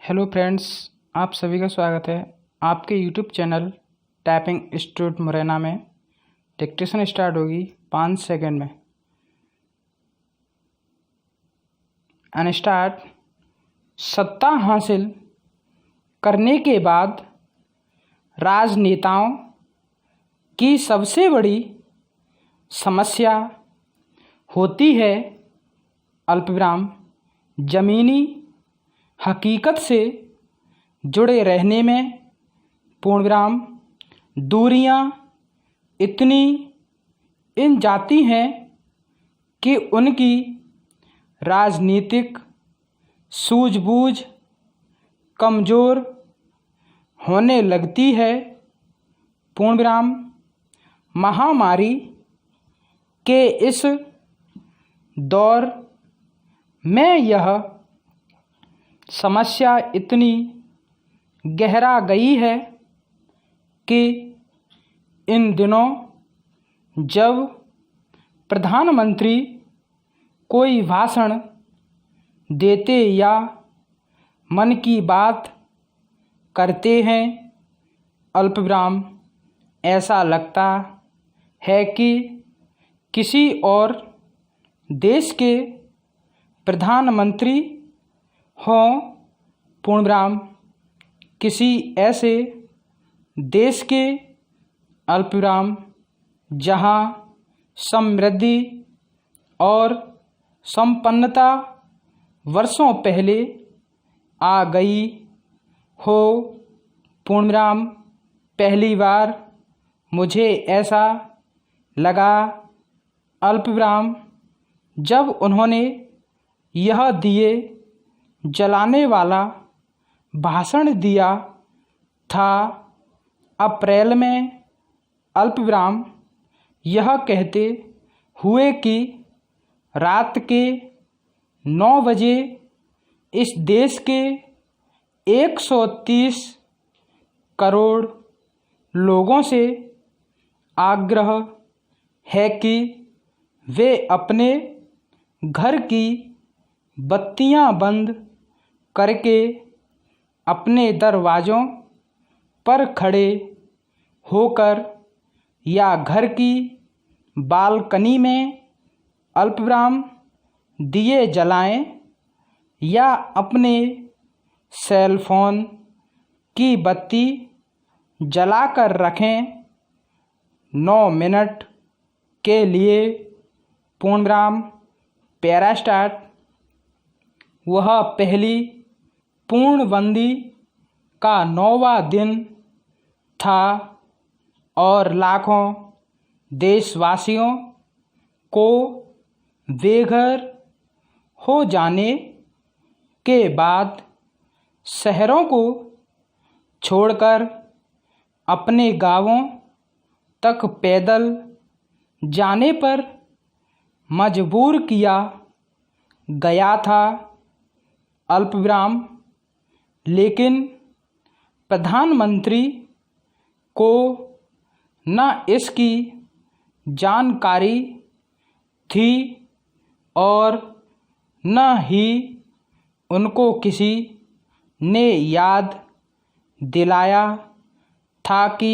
Hello friends, आप सभी का स्वागत है आपके YouTube channel typing institute Morena में। डिक्टेशन स्टार्ट होगी 5 सेकंड में। And start. सत्ता हासिल करने के बाद राजनेताओं की सबसे बड़ी समस्या होती है अल्पविराम ज़मीनी हकीकत से जुड़े रहने में पूर्णविराम। दूरियां इतनी इन जाती हैं कि उनकी राजनीतिक सूझबूझ कमज़ोर होने लगती है पूर्णविराम। महामारी के इस दौर में यह समस्या इतनी गहरा गई है कि इन दिनों जब प्रधानमंत्री कोई भाषण देते या मन की बात करते हैं अल्पविराम, ऐसा लगता है कि किसी और देश के प्रधानमंत्री हों पूर्णविराम। किसी ऐसे देश के अल्पविराम जहां समृद्धि और संपन्नता वर्षों पहले आ गई हो पूर्णविराम। पहली बार मुझे ऐसा लगा अल्पविराम जब उन्होंने यह दिए जलाने वाला भाषण दिया था अप्रैल में। अल्पविराम यह कहते हुए कि रात के 9 बजे इस देश के 130 करोड़ लोगों से आग्रह है कि वे अपने घर की बत्तियां बंद करके अपने दरवाज़ों पर खड़े होकर या घर की बालकनी में अल्पविराम दिए जलाएं या अपने सेल फोन की बत्ती जलाकर रखें 9 मिनट के लिए पूर्णविराम। Para start. वह पहली पूर्णबंदी का 9वां दिन था और लाखों देशवासियों को बेघर हो जाने के बाद शहरों को छोड़कर अपने गांवों तक पैदल जाने पर मजबूर किया गया था अल्पविराम। लेकिन प्रधानमंत्री को न इसकी जानकारी थी और न ही उनको किसी ने याद दिलाया था कि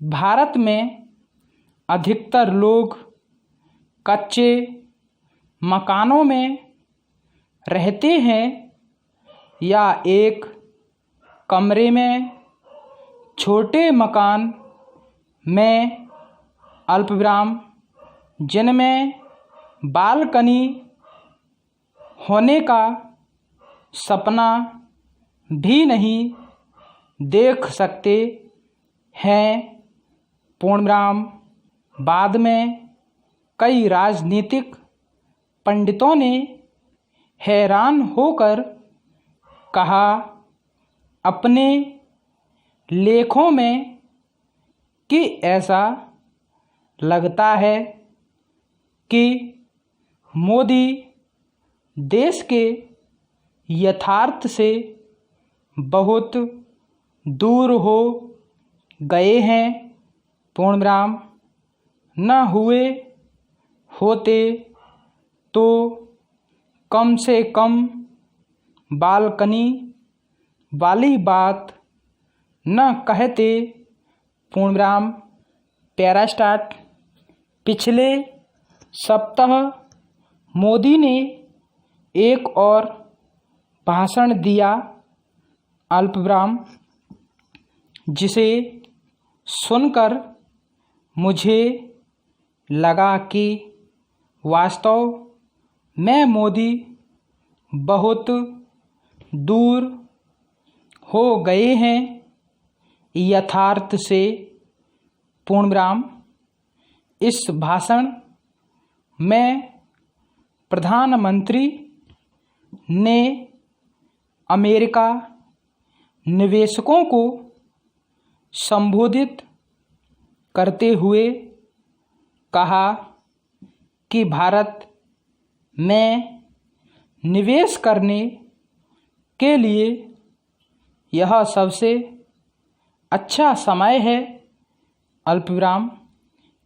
भारत में अधिकतर लोग कच्चे मकानों में रहते हैं या एक कमरे में छोटे मकान में अल्पविराम जिनमें बालकनी होने का सपना भी नहीं देख सकते हैं पूर्णविराम। बाद में कई राजनीतिक पंडितों ने हैरान होकर कहा अपने लेखों में कि ऐसा लगता है कि मोदी देश के यथार्थ से बहुत दूर हो गए हैं पूर्णविराम। न हुए होते तो कम से कम बालकनी वाली बात न कहते। पूर्णविराम पैरा स्टार्ट। पिछले सप्ताह मोदी ने एक और भाषण दिया अल्पविराम, जिसे सुनकर मुझे लगा कि वास्तव में मोदी बहुत दूर हो गए हैं यथार्थ से। पूर्णविराम इस भाषण में प्रधानमंत्री ने अमेरिका निवेशकों को संबोधित करते हुए कहा कि भारत में निवेश करने के लिए यह सबसे अच्छा समय है अल्पविराम,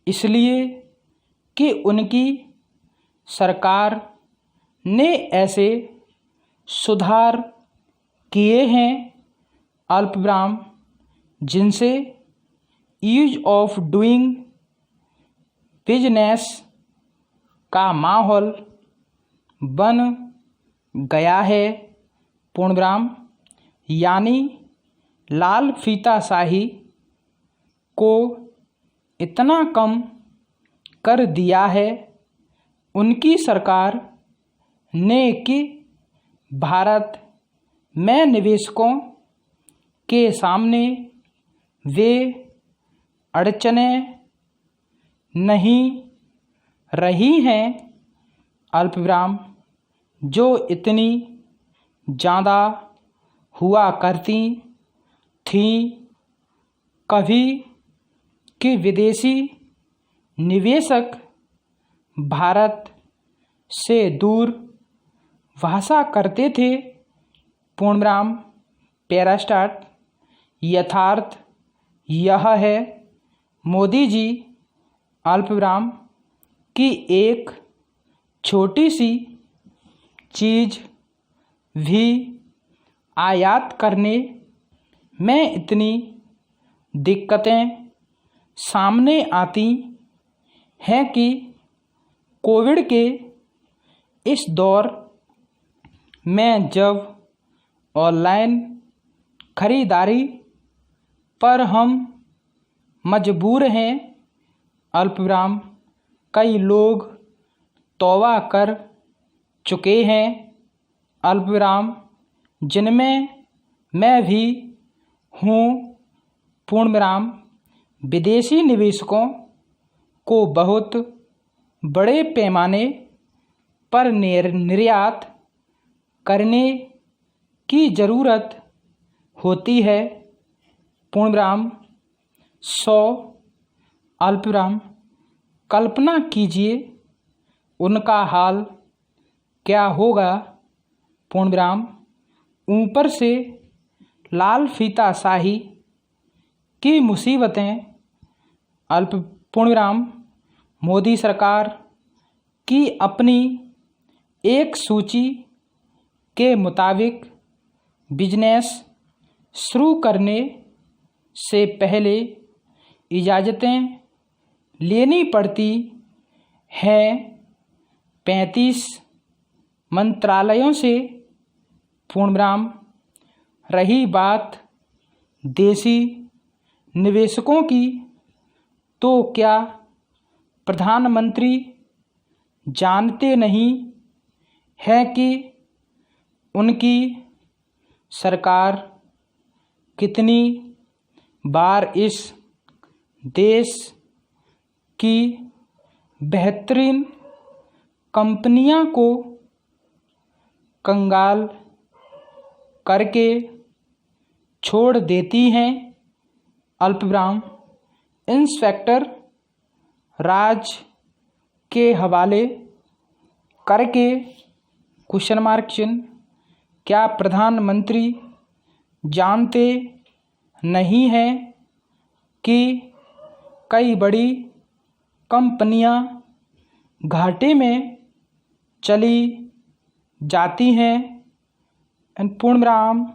इसलिए कि उनकी सरकार ने ऐसे सुधार किए हैं अल्पविराम जिनसे ईज ऑफ डूइंग बिजनेस का माहौल बन गया है। पूर्णविराम यानी लाल फीताशाही को इतना कम कर दिया है उनकी सरकार ने कि भारत में निवेशकों के सामने वे अड़चनें नहीं रही हैं अल्पविराम जो इतनी ज़्यादा हुआ करती थीं कभी कि विदेशी निवेशक भारत से दूर भाषा करते थे। पूर्णविराम पैरा स्टार्ट। यथार्थ यह है मोदी जी अल्पविराम की एक छोटी सी चीज़ भी आयात करने में इतनी दिक्कतें सामने आती हैं कि कोविड के इस दौर में जब ऑनलाइन खरीदारी पर हम मजबूर हैं अल्पविराम, कई लोग तौबा कर चुके हैं अल्पविराम, जिनमें मैं भी हूँ। पूर्णविराम विदेशी निवेशकों को बहुत बड़े पैमाने पर निर्यात करने की ज़रूरत होती है। पूर्णविराम 100 अल्पविराम कल्पना कीजिए उनका हाल क्या होगा। पूर्णविराम ऊपर से लाल फीताशाही की मुसीबतें पूर्णविराम मोदी सरकार की अपनी एक सूची के मुताबिक बिजनेस शुरू करने से पहले इजाज़तें लेनी पड़ती हैं 35 मंत्रालयों से। पूर्णविराम रही बात देशी निवेशकों की, तो क्या प्रधानमंत्री जानते नहीं है कि उनकी सरकार कितनी बार इस देश की बेहतरीन कंपनियों को कंगाल करके छोड़ देती हैं अल्पविराम। इंस्पेक्टर राज के हवाले करके क्वेश्चन मार्क चिन्ह। क्या प्रधानमंत्री जानते नहीं हैं कि कई बड़ी कंपनियां घाटे में चली जाती हैं। पूर्णविराम